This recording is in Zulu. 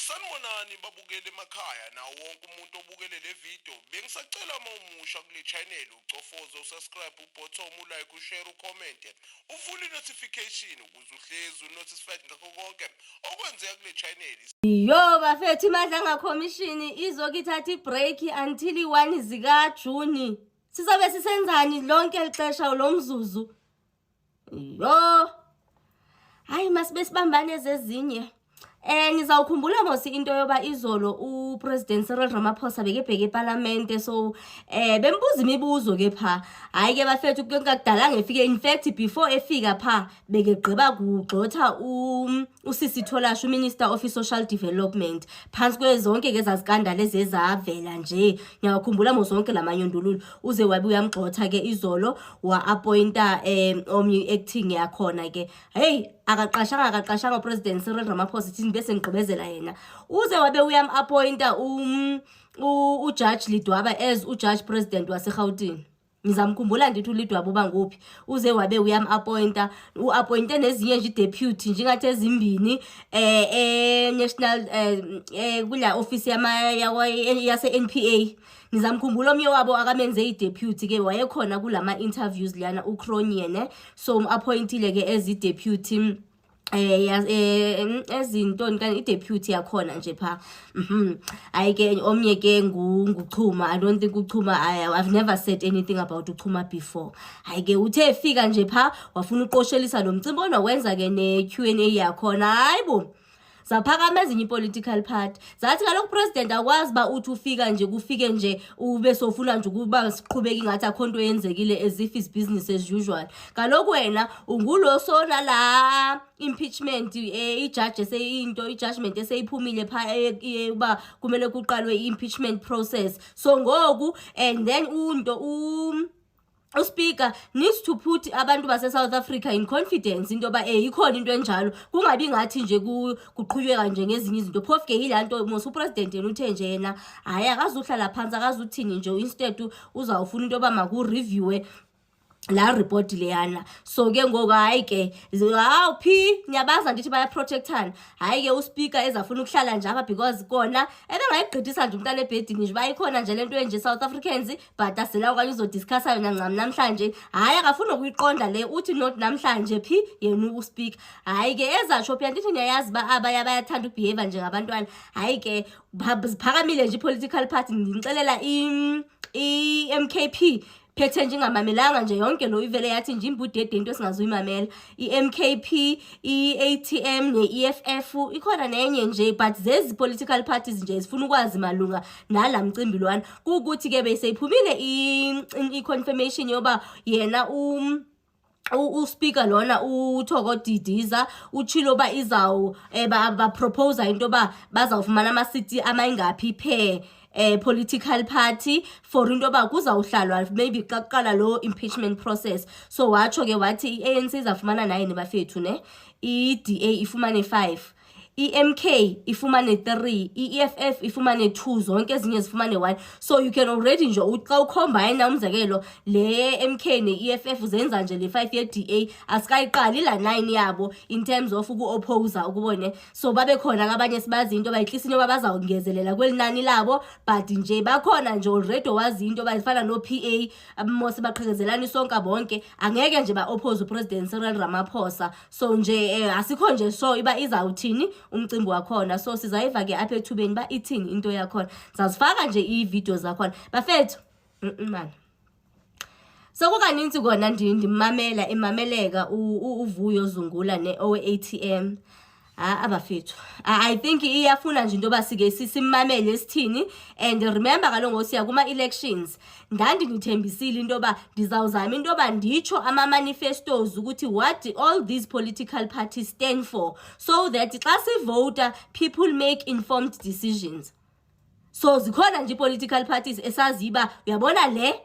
Sanibonani babukeli emakhaya nawo wonke umuntu obukele le video. Bengisacela uma umusha kule channel ucofoze usubscribe ubutton ulike ushare ucomment uvule notification ukuze uhlezi unotified ngakho konke okwenzeka kule channel. Yo bafethu imadlanga commission izokithatha ibreak until 1 zika June. Sizabe sisenzani lonke lixesha lomzuzu? Yo. Hayi masibe sibambane ezezinye. Nizawukhumbula mosi into yoba izolo uPresident Cyril Ramaphosa bekebheke eParliament so bembuza imibuzo ke pha. Hayi ke bafethu kungakudala ngefike in fact before efika pha bekegqiba kugxotha uSisi Tholashe uMinister of Social Development phansi kwezonke ke zazikandala ezezavela nje. Ngiyakhumbula mosi zonke lamanyondululo uze wabe uyamgxotha ke izolo wa appointa omnye acting yakhona ke. Hey akaqashanga uPresident Cyril Ramaphosa thini bese ngigqibezela yena uze wabe uyam-appointa uJudge Lidwaba as uJudge President waseGauteng. Ngizamkhumbula ndithi uLidwaba uba nguphi uze wabe uyam-appointa u-appointe nezinye nje deputy njengathi ezimbini national kula office yase-NPA. Ngizamkhumbula omnye wabo akamenze i-deputy ke wayekhona kulama interviews lana uCronier so um-appointile ke as i-deputy ezintoni kanti i-deputy yakhona nje pha. Hayi ke omnye ke nguChuma. I don't think uChuma I've never said anything about uChuma before. Hayi ke uthe efika nje pha wafuna uqoshelisa lo mcimbi onokwenza ke ne-Q&A yakhona. Hayibo zaphakama ezinye political party zathi kaloku president akwazi ba uthi ufika nje kufike nje ube sofuna nje ukuba siqhubeka ingathi akhonto yenzekile as if is business as usual. Kaloku wena ungulo sona la impeachment ijudge eseyinto ijudgment eseyiphumile pha uba kumele kuqalwe impeachment process so ngoku and then uSpeaker needs to put abantu base South Africa in confidence into ba ikhona into enjalo kungabi ngathi nje kuqhubeka nje ngezinye izinto phofu ke yilanto mosu president yena uthe nje yena hayi akazuhlala phansi akazuthini nje instead uzawufuna into ba maku review la report leyana so ke ngoku hayi ke phi ngiyabaza ndithi baya protectana. Hayi ke uSpeaker ezafuna ukuhlala nje apha because kona ebengayigqithisa nje umntana ebhedini nje bayikhona nje lento enje South Africans but asela okanye uzodiscussa yona ncam namhlanje. Hayi akafuna ukuyiqonda le uthi not namhlanje phi yena uSpeaker. Hayi ke ezasho phi ndithi niyayazi ba bayathanda ukubehave nje ngabantwana. Hayi ke siphakamile nje political party ngicela i-MKP phethe njengamamelanga nje yonke lo ivele yathi nje imbudede into esingazuyimamela iMKP iATM neEFF ikhona nenye nje but zezi political parties nje zifuna ukwazi malunga nala mcimbi lwana ukuthi ke bese iphumile iconfirmation yoba yena uSpeaker lona uThoko Didiza utshilo ba izawu ba propose into ba bazawufumana ama city amayingaphi phe political party for into ba kuzawuhlalwa maybe qaqala lo impeachment process so watsho ke wathi iANC izafumana 9 bafethu ne iDA ifumane 5 iMK ifumane 3 iEFF ifumane 2 zonke ezinye zifumane 1 so you can already nje xa ucombine umzekelo le MK neEFF zenza nje le 5 yeDA asikayiqali la 9 yabo in terms of ukuoppose ukubone so babe khona abanye sibazi into bayihlisini yoba bazawungezelela kwelinani labo but nje bakhona nje already wazi into bayifana no PA mose baqhekezelana sonke bonke angeke nje ba oppose uPresident Cyril Ramaphosa so nje asikho nje so iba izawuthini umcimbi wakhona so sizayiva ke apha ethubeni ba ithini into yakhona sazifaka nje ivideo zakhona bafethu man so kukaninzi kona ndimamela imameleka uVuyo Zungula neOATM abafethu I think iyafuna nje into basike sisimamele esithini and remember kaloku siya kuma elections ndandinithembisile into ba ndizawuzama into ba nditsho ama manifestos ukuthi what all these political parties stand for so that xa sivote people make informed decisions so zikhona nje political parties esaziba uyabona le